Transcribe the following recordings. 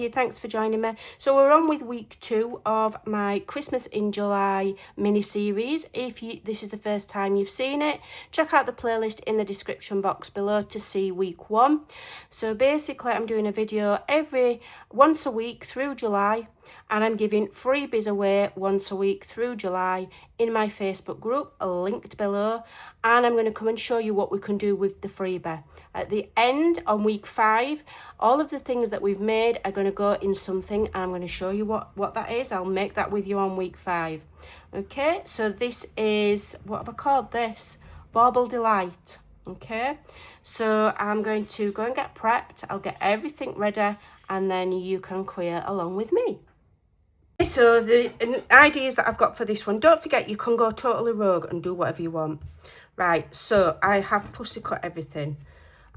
here. Thanks for joining me. So we're on with week 2 of my Christmas in July mini-series. If this is the first time you've seen it, check out the playlist in the description box below to see week 1. So basically I'm doing a video once a week through July, and I'm giving freebies away once a week through July in my Facebook group, linked below, and I'm going to come and show you what we can do with the freebie. At the end, on week 5, all of the things that we've made are going to go in something, and I'm going to show you what that is. I'll make that with you on week 5. Okay, so this is, what have I called this? Bauble Delight. Okay, so I'm going to go and get prepped. I'll get everything ready, and then you can queer along with me. So the ideas that I've got for this one, don't forget you can go totally rogue and do whatever you want. Right, so I have fussy cut everything.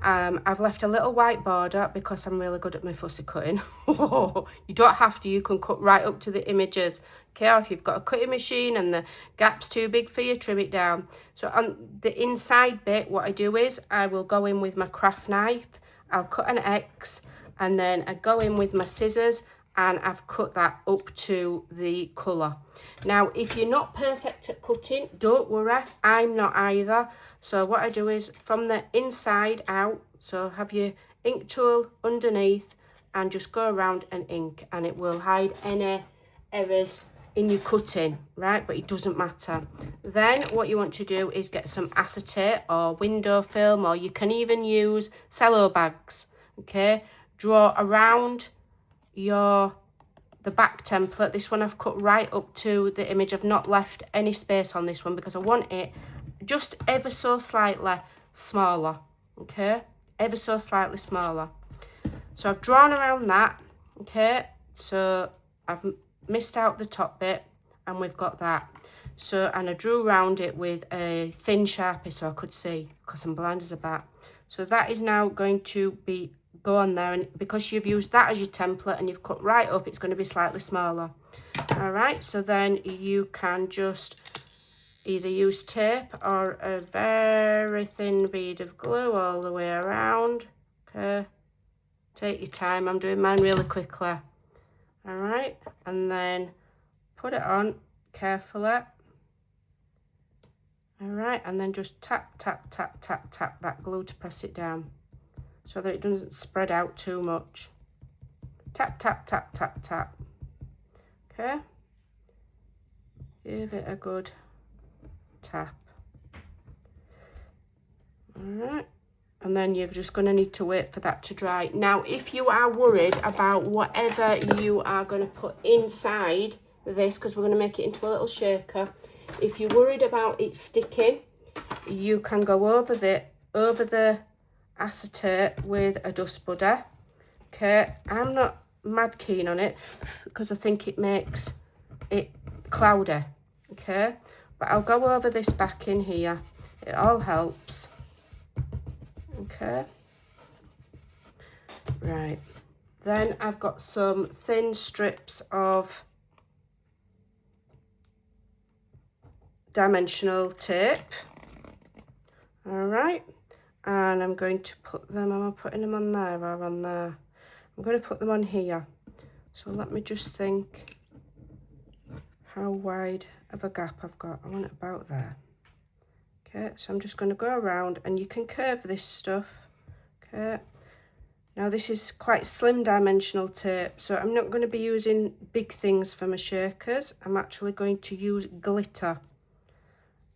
I've left a little white border because I'm really good at my fussy cutting. You don't have to, you can cut right up to the images. Okay, or if you've got a cutting machine and the gap's too big for you, trim it down. So on the inside bit, what I do is I will go in with my craft knife, I'll cut an X, and then I go in with my scissors and I've cut that up to the colour. Now, if you're not perfect at cutting, don't worry, I'm not either. So what I do is from the inside out, so have your ink tool underneath and just go around and ink, and it will hide any errors in your cutting, right? But it doesn't matter. Then what you want to do is get some acetate or window film, or you can even use cello bags, okay? Draw around the back template. This one I've cut right up to the image. I've not left any space on this one because I want it just ever so slightly smaller, okay? Ever so slightly smaller. So I've drawn around that, okay? So I've missed out the top bit, and we've got that. So, and I drew around it with a thin Sharpie so I could see, because I'm blind as a bat. So that is now going to go on there, and because you've used that as your template and you've cut right up, it's going to be slightly smaller. All right, so then you can just either use tape or a very thin bead of glue all the way around. Okay, take your time, I'm doing mine really quickly. All right, and then put it on carefully. All right, and then just tap, tap, tap, tap, tap that glue to press it down so that it doesn't spread out too much. Tap, tap, tap, tap, tap. Okay, give it a good tap. All right, and then you're just going to need to wait for that to dry. Now, if you are worried about whatever you are going to put inside this, because we're going to make it into a little shaker, if you're worried about it sticking, you can go over the acetate with a dust buddy. Okay, I'm not mad keen on it because I think it makes it cloudy. Okay, but I'll go over this back in here, it all helps. Okay, right, then I've got some thin strips of dimensional tape. All right, and I'm going to put them, am I putting them on there or on there? I'm going to put them on here. So let me just think how wide of a gap I've got. I want it about there. Okay, so I'm just going to go around, and you can curve this stuff. Okay, now this is quite slim dimensional tape, so I'm not going to be using big things for my shakers. I'm actually going to use glitter.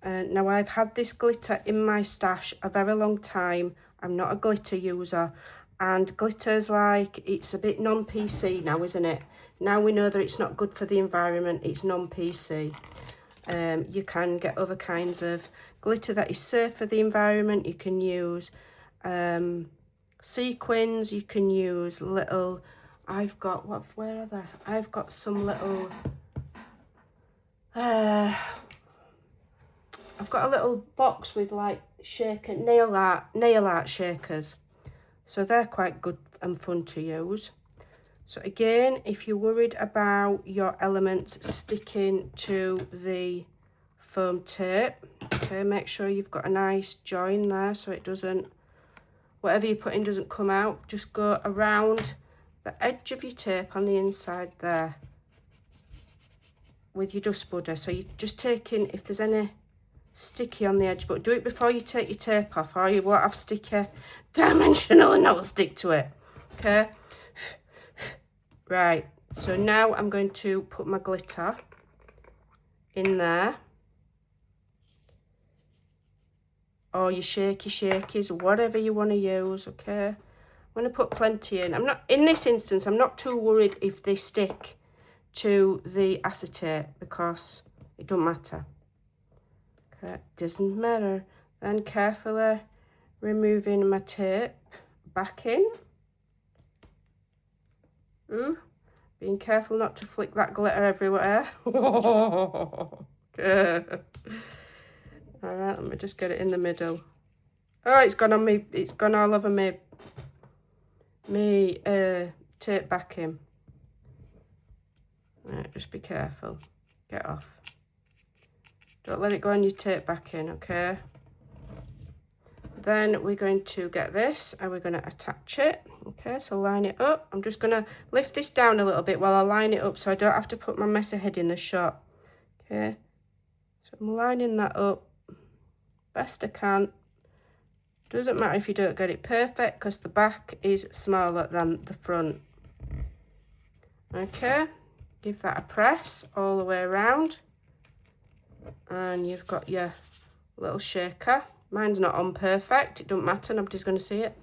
Now I've had this glitter in my stash a very long time. I'm not a glitter user, and glitter's like, it's a bit non-PC now, isn't it? Now we know that it's not good for the environment, it's non-PC. You can get other kinds of glitter that is safe for the environment. You can use sequins, you can use little, I've got, where are they? I've got some little, I've got a little box with like nail art shakers. So they're quite good and fun to use. So again, if you're worried about your elements sticking to the foam tape, okay, make sure you've got a nice join there so it doesn't, whatever you put in doesn't come out. Just go around the edge of your tape on the inside there with your dust budder. So you're just taking, if there's any sticky on the edge, but do it before you take your tape off, or you won't have sticky dimensional and not stick to it. Okay, right, so now I'm going to put my glitter in there, or your shakies, whatever you want to use. Okay, I'm going to put plenty in. I'm not, in this instance, I'm not too worried if they stick to the acetate, because it don't matter. Okay, doesn't matter. Then carefully removing my tape back in. Ooh, being careful not to flick that glitter everywhere. Okay. All right, let me just get it in the middle. Oh, it's gone on me. It's gone all over me tape backing. Right, just be careful. Get off. Don't let it go on your tape backing, okay? Then we're going to get this and we're going to attach it. Okay, so line it up. I'm just going to lift this down a little bit while I line it up so I don't have to put my messy head in the shot. Okay, so I'm lining that up best I can. Doesn't matter if you don't get it perfect because the back is smaller than the front. Okay, give that a press all the way around. And you've got your little shaker. Mine's not on perfect, it doesn't matter, nobody's going to see it.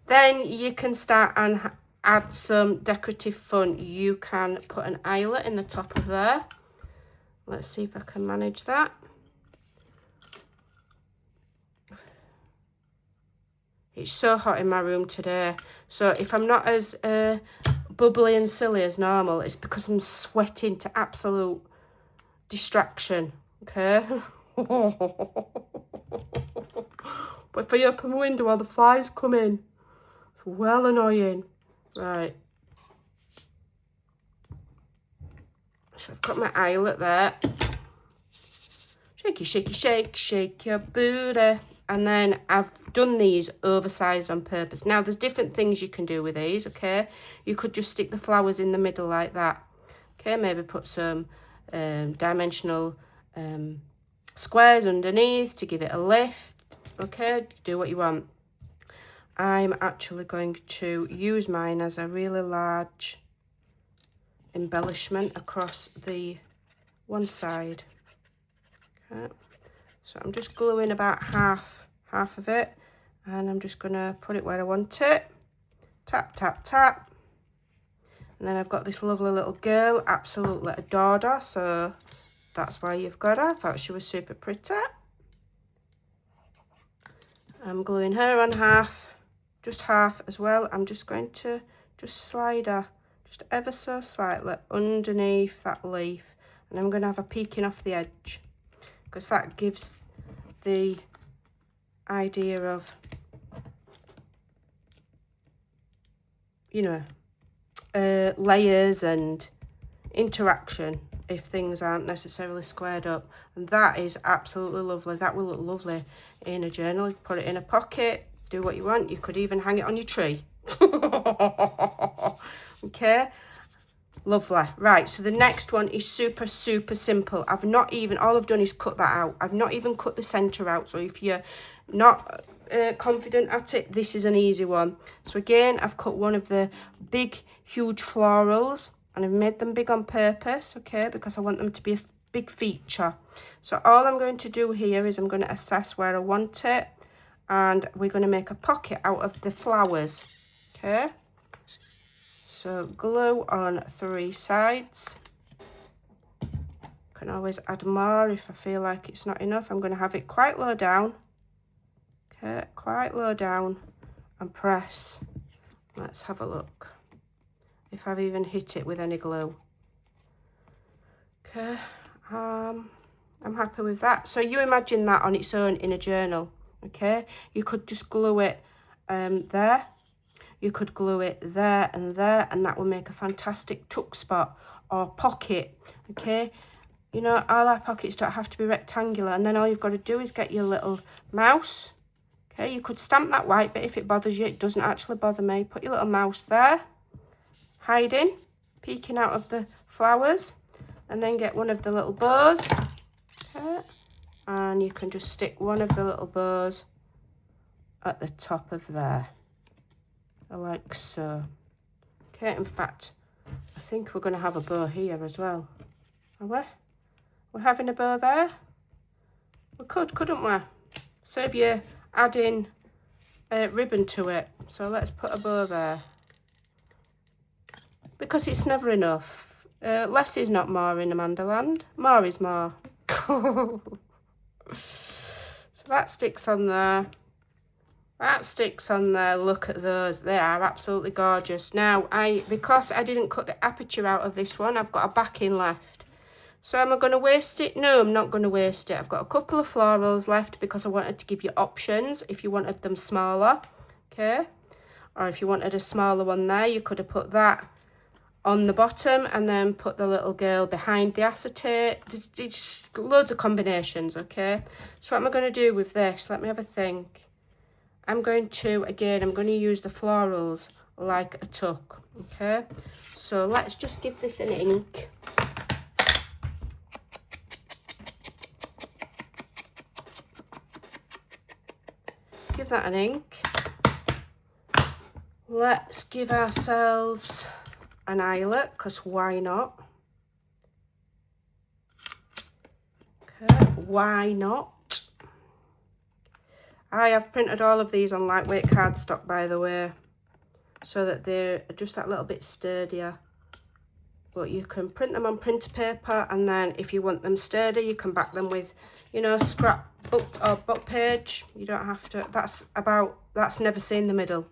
Then you can start and add some decorative fun. You can put an eyelet in the top of there. Let's see if I can manage that. It's so hot in my room today, so if I'm not as bubbly and silly as normal, it's because I'm sweating to absolute distraction. Okay. But if I open the window while the flies come in, it's well annoying. Right, so I've got my eyelet there. Shaky, shaky, shake, shake your booty. And then I've done these oversized on purpose. Now there's different things you can do with these. Okay, you could just stick the flowers in the middle like that. Okay, maybe put some dimensional squares underneath to give it a lift. Okay, do what you want. I'm actually going to use mine as a really large embellishment across the one side. Okay, so I'm just gluing about half of it, and I'm just gonna put it where I want it. Tap, tap, tap. And then I've got this lovely little girl, absolutely adored her, so that's why you've got her. I thought she was super pretty. I'm gluing her on half, just half as well. I'm just going to just slide her just ever so slightly underneath that leaf, and I'm going to have her peeking off the edge because that gives the idea of, you know, layers and interaction if things aren't necessarily squared up. And that is absolutely lovely. That will look lovely in a journal. You put it in a pocket, do what you want. You could even hang it on your tree. Okay, lovely. Right, so the next one is super simple. I've not even, all I've done is cut that out. I've not even cut the center out, so if you're not confident at it, this is an easy one. So again, I've cut one of the big huge florals, and I've made them big on purpose, okay, because I want them to be a big feature. So all I'm going to do here is I'm going to assess where I want it, and we're going to make a pocket out of the flowers. Okay, so glue on 3 sides. Can always add more if I feel like it's not enough. I'm going to have it quite low down. Okay, quite low down, and press. Let's have a look if I've even hit it with any glue. Okay, I'm happy with that. So you imagine that on its own in a journal. Okay, you could just glue it there. You could glue it there, and that will make a fantastic tuck spot or pocket. Okay, you know, all our pockets don't have to be rectangular, and then all you've got to do is get your little mouse. Okay, you could stamp that white bit if it bothers you. It doesn't actually bother me. Put your little mouse there, hiding, peeking out of the flowers, and then get one of the little bows. Okay, and you can just stick one of the little bows at the top of there, like so. Okay, in fact, I think we're going to have a bow here as well. Are we? We're having a bow there? We could, couldn't we? Save you adding ribbon to it. So let's put a bow there. Because it's never enough. Less is not more in Amandaland. More is more. So that sticks on there. That sticks on there. Look at those. They are absolutely gorgeous. Now, because I didn't cut the aperture out of this one, I've got a backing left. So am I going to waste it? No, I'm not going to waste it. I've got a couple of florals left because I wanted to give you options if you wanted them smaller. Okay. Or if you wanted a smaller one there, you could have put that on the bottom and then put the little girl behind the acetate. It's loads of combinations, okay? So what am I going to do with this? Let me have a think. I'm going to use the florals like a tuck, okay? So let's just give this an ink. Give that an ink. Let's give ourselves an eyelet, because why not? Okay, why not? I have printed all of these on lightweight cardstock, by the way, so that they're just that little bit sturdier. But you can print them on printer paper, and then if you want them sturdy, you can back them with, you know, scrapbook or book page. You don't have to. That's never seen the middle.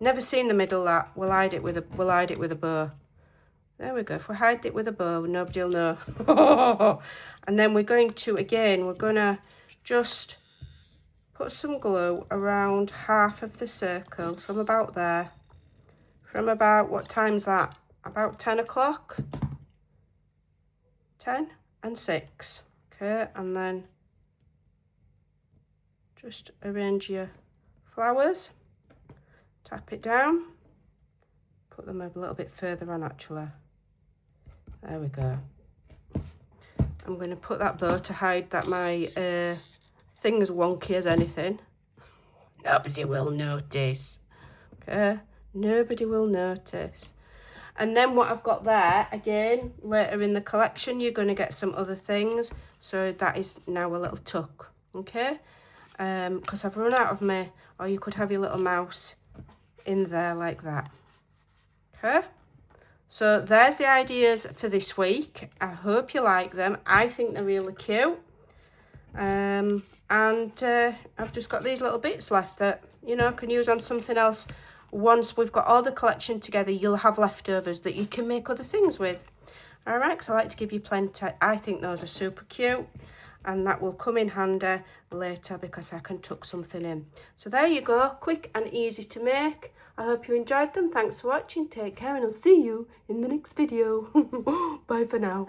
Never seen the middle. That we'll hide it with a bow. There we go. If we hide it with a bow, nobody will know. And then we're going to just put some glue around half of the circle from about there. From about, what time's that? About 10 o'clock? 10 and 6. Okay, and then just arrange your flowers. Tap it down. Put them a little bit further on, actually. There we go. I'm going to put that bow to hide that my thing's wonky as anything. Nobody will notice. Okay, nobody will notice. And then what I've got there, again, later in the collection, you're going to get some other things. So that is now a little tuck, okay? Because I've run out of my, or you could have your little mouse in there like that. Okay? So there's the ideas for this week. I hope you like them. I think they're really cute. And I've just got these little bits left that, you know, I can use on something else. Once we've got all the collection together, you'll have leftovers that you can make other things with. All right, because I like to give you plenty. I think those are super cute, and that will come in handy later because I can tuck something in. So there you go, quick and easy to make. I hope you enjoyed them. Thanks for watching. Take care, and I'll see you in the next video. Bye for now.